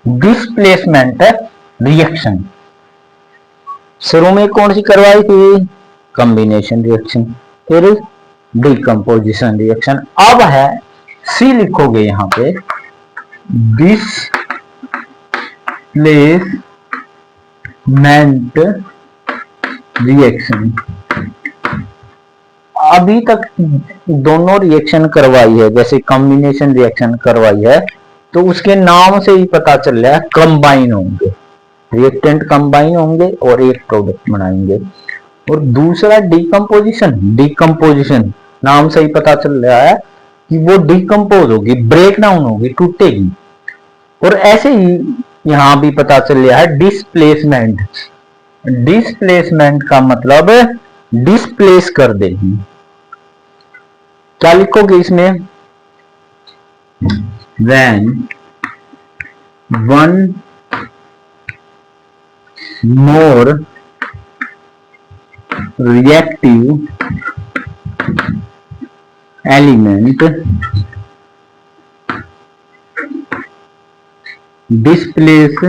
Displacement reaction. शुरू में कौन सी करवाई थी? कॉम्बिनेशन रिएक्शन, फिर डिकम्पोजिशन रिएक्शन। अब है सी लिखोगे यहां पे, डिस्प्लेसमेंट रिएक्शन। अभी तक दोनों रिएक्शन करवाई है, जैसे कॉम्बिनेशन रिएक्शन करवाई है, तो उसके नाम से ही पता चल रहा है कंबाइन होंगे, रिएक्टेंट कंबाइन होंगे और एक प्रोडक्ट बनाएंगे। और दूसरा डिकम्पोजिशन, डिकम्पोजिशन नाम से ही पता चल रहा है कि वो डिकम्पोज होगी, ब्रेक डाउन होगी, टूटेगी। और ऐसे ही यहां भी पता चल रहा है डिस्प्लेसमेंट। डिस्प्लेसमेंट का मतलब डिस्प्लेस कर देगी। क्या लिखोगे इसमें? when one more reactive element displace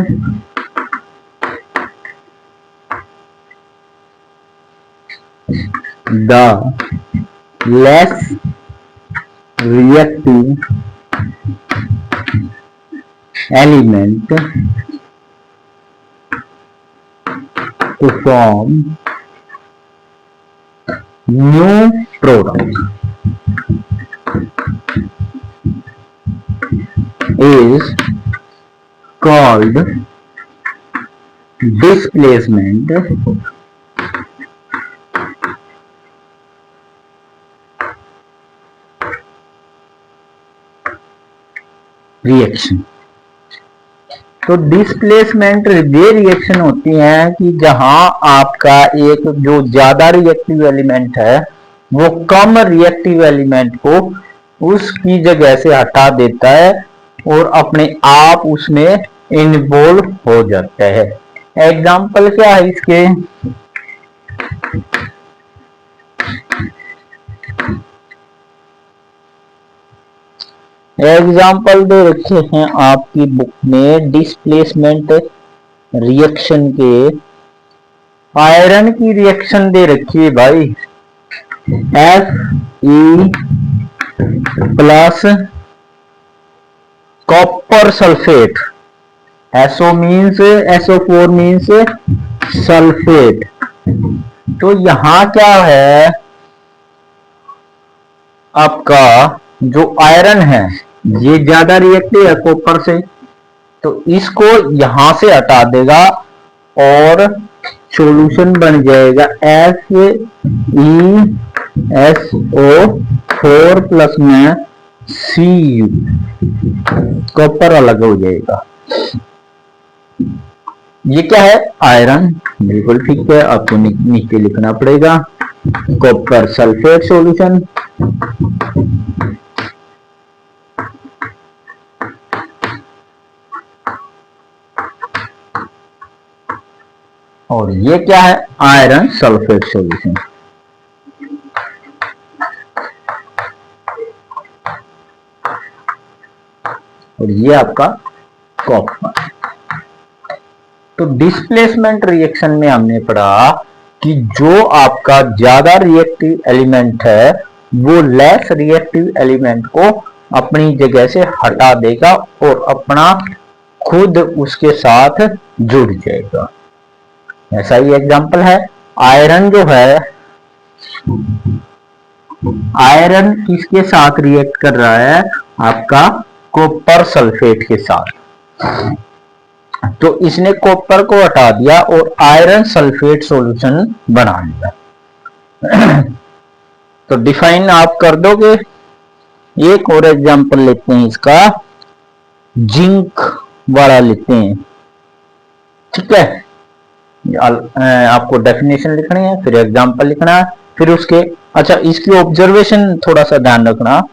the less reactive element to form new product is called displacement reaction. तो डिस्प्लेसमेंट वे रिएक्शन होती हैं कि जहां आपका एक जो ज्यादा रिएक्टिव एलिमेंट है वो कम रिएक्टिव एलिमेंट को उसकी जगह से हटा देता है और अपने आप उसमें इन्वॉल्व हो जाता है। एग्जाम्पल क्या है इसके? एग्जाम्पल दे रखे हैं आपकी बुक में डिस्प्लेसमेंट रिएक्शन के। आयरन की रिएक्शन दे रखी है भाई, Fe plus copper sulphate, SO means SO4 means sulphate. तो यहां क्या है, आपका जो आयरन है ये ज्यादा रिएक्टिव है कॉपर से, तो इसको यहां से हटा देगा और सॉल्यूशन बन जाएगा FeSO4 प्लस में Cu, कॉपर अलग हो जाएगा। ये क्या है? आयरन। बिल्कुल ठीक है, आपको नीचे लिखना पड़ेगा कॉपर सल्फेट सॉल्यूशन। और ये क्या है? Iron sulphate solution. और ये आपका कॉपर। तो डिस्प्लेसमेंट रिएक्शन में हमने पढ़ा कि जो आपका ज्यादा रिएक्टिव एलिमेंट है वो लेस रिएक्टिव एलिमेंट को अपनी जगह से हटा देगा और अपना खुद उसके साथ जुड़ जाएगा। ऐसा ही एग्जांपल है। आयरन जो है, आयरन किसके साथ रिएक्ट कर रहा है? आपका कॉपर सल्फेट के साथ। तो इसने कॉपर को हटा दिया और आयरन सल्फेट सॉल्यूशन बना लिया। तो डिफाइन आप कर दोगे। एक और एग्जांपल लेते हैं इसका, जिंक वाला लेते हैं। ठीक है, आपको डेफिनेशन लिखनी है, फिर एग्जांपल लिखना है, फिर उसके अच्छा इसकी ऑब्जर्वेशन थोड़ा सा ध्यान रखना।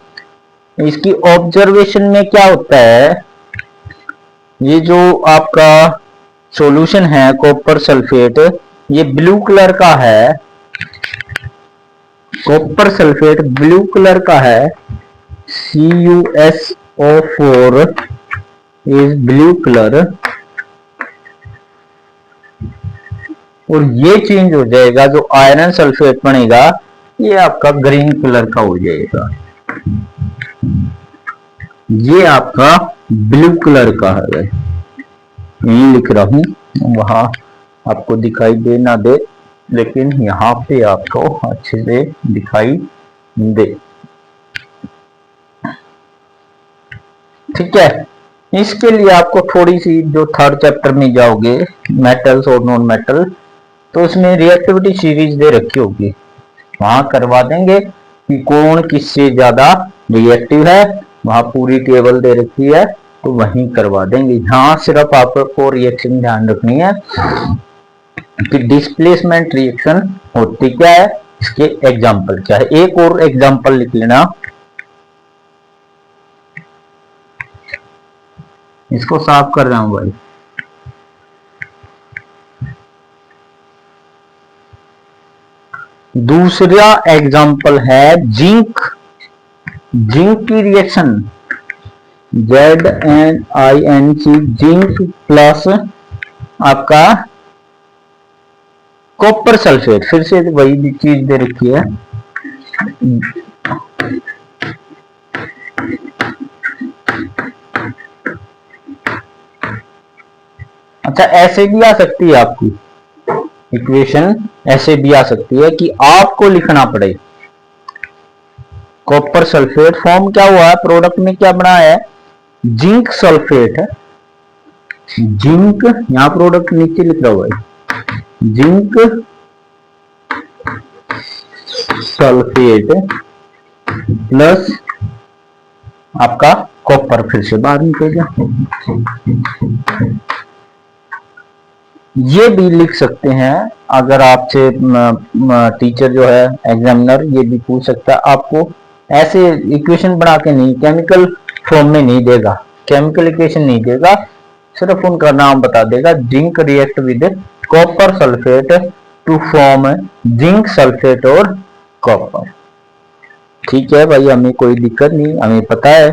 इसकी ऑब्जर्वेशन में क्या होता है, ये जो आपका सॉल्यूशन है कॉपर सल्फेट, ये ब्लू कलर का है, कॉपर सल्फेट ब्लू कलर का है, CuSO4 इज ब्लू कलर, और ये चेंज हो जाएगा, जो आयरन सल्फेट बनेगा ये आपका ग्रीन कलर का हो जाएगा, ये आपका ब्लू कलर का है। यही लिख रहा हूं, वहां आपको दिखाई दे ना दे, लेकिन यहाँ पे आपको अच्छे से दिखाई दे। ठीक है, इसके लिए आपको थोड़ी सी, जो थर्ड चैप्टर में जाओगे मेटल्स और नॉन मेटल, तो उसमें रिएक्टिविटी सीरीज दे रखी होगी, वहां करवा देंगे कि कौन किससे ज्यादा रिएक्टिव है, वहां पूरी टेबल दे रखी है, तो वहीं करवा देंगे। यहाँ सिर्फ आपको रिएक्शन ध्यान रखनी है कि डिस्प्लेसमेंट रिएक्शन होती क्या है, इसके एग्जाम्पल क्या है। एक और एग्जाम्पल लिख लेना, इसको साफ कर रहा हूं भाई। दूसरा एग्जाम्पल है जिंक, जिंक की रिएक्शन ZnInC, जिंक प्लस आपका कॉपर सल्फेट, फिर से वही चीज दे रखी है। अच्छा, ऐसे भी आ सकती है आपकी इक्वेशन, ऐसे भी आ सकती है कि आपको लिखना पड़े कॉपर सल्फेट फॉर्म क्या हुआ है, प्रोडक्ट में क्या बना है, जिंक सल्फेट है, जिंक यहां प्रोडक्ट नीचे लिख रहा हुआ है, जिंक सल्फेट प्लस आपका कॉपर, फिर से बाहर निकलेगा। ये भी लिख सकते हैं, अगर आपसे टीचर जो है एग्जामिनर ये भी पूछ सकता है, आपको ऐसे इक्वेशन बना के नहीं, केमिकल फॉर्म में नहीं देगा, केमिकल इक्वेशन नहीं देगा, सिर्फ उनका नाम बता देगा, zinc react with copper sulphate to form zinc sulphate और कॉपर। ठीक है भाई, हमें कोई दिक्कत नहीं, हमें पता है।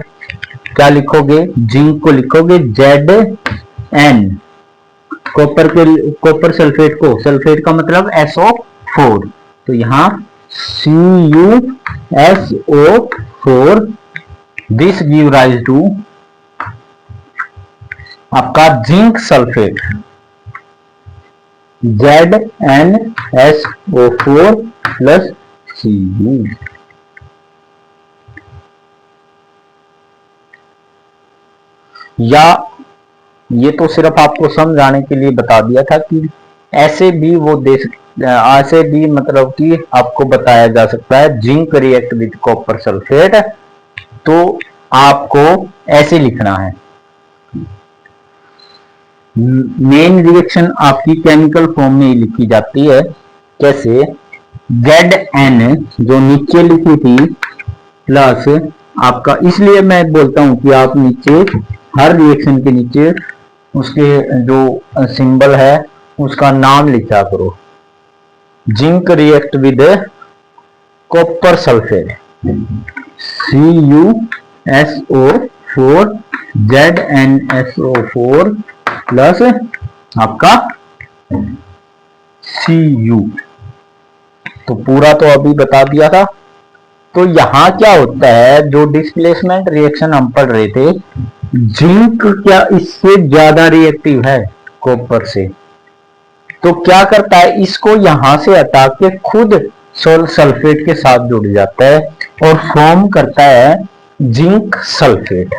क्या लिखोगे, जिंक को लिखोगे Zn, कॉपर के, कॉपर सल्फेट को, सल्फेट का मतलब SO4, तो यहां CuSO4, this give rise to आपका zinc sulphate ZnSO4 plus Cu। या ये तो सिर्फ आपको समझाने के लिए बता दिया था कि ऐसे भी वो दे सकते, ऐसे भी मतलब कि आपको बताया जा सकता है zinc react with copper sulphate, तो आपको ऐसे लिखना है। मेन रिएक्शन आपकी केमिकल फॉर्म में लिखी जाती है, कैसे, Zn जो नीचे लिखी थी प्लस आपका, इसलिए मैं बोलता हूं कि आप नीचे हर रिएक्शन के नीचे उसके जो सिंबल है उसका नाम लिखा करो, zinc react with copper sulphate CuSO4 ZnSO4 plus आपका Cu, तो पूरा तो अभी बता दिया था। तो यहां क्या होता है, जो डिस्प्लेसमेंट रिएक्शन हम पढ़ रहे थे, जिंक क्या इससे ज्यादा रिएक्टिव है कॉपर से, तो क्या करता है, इसको यहां से हटा के खुद सल्फेट के साथ जुड़ जाता है और फॉर्म करता है जिंक सल्फेट।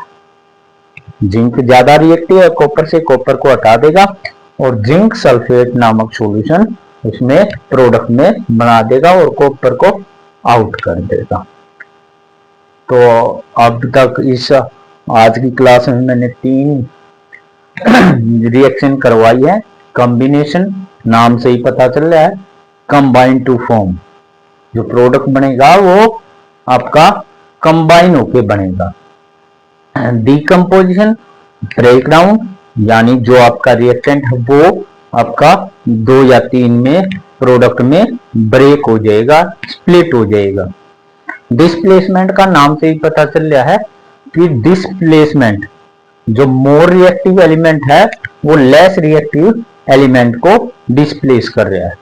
जिंक ज्यादा रिएक्टिव है कॉपर से, कॉपर को हटा देगा और जिंक सल्फेट नामक सॉल्यूशन उसमें प्रोडक्ट में बना देगा और कॉपर को आउट कर देगा। तो अब तक इस आज की क्लास में मैंने 3 रिएक्शन करवाई है। कॉम्बिनेशन नाम से ही पता चल रहा है, कंबाइन टू फॉर्म, जो प्रोडक्ट बनेगा वो आपका कंबाइन होके बनेगा। डिकम्पोजिशन, ब्रेकडाउन, यानी जो आपका रिएक्टेंट है वो आपका 2 या 3 में प्रोडक्ट में ब्रेक हो जाएगा, स्प्लिट हो जाएगा। डिस्प्लेसमेंट का नाम से ही पता चल रहा है कि डिस्प्लेसमेंट जो मोर रिएक्टिव एलिमेंट है वो लेस रिएक्टिव एलिमेंट को डिस्प्लेस कर रहा है।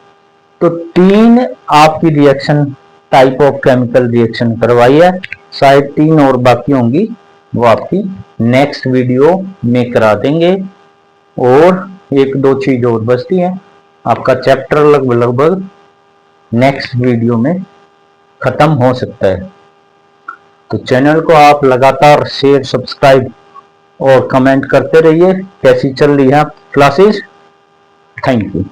तो 3 आपकी reaction type of chemical reaction करवाई है, शायद 3 और बाकी होंगी, वो आपकी नेक्स्ट वीडियो में करा देंगे। और 1-2 चीज और बचती है, आपका चैप्टर लगभग नेक्स्ट वीडियो में खत्म हो सकता है। तो चैनल को आप लगातार शेयर, सब्सक्राइब और कमेंट करते रहिए। कैसी चल रही है क्लासेस? Thank you.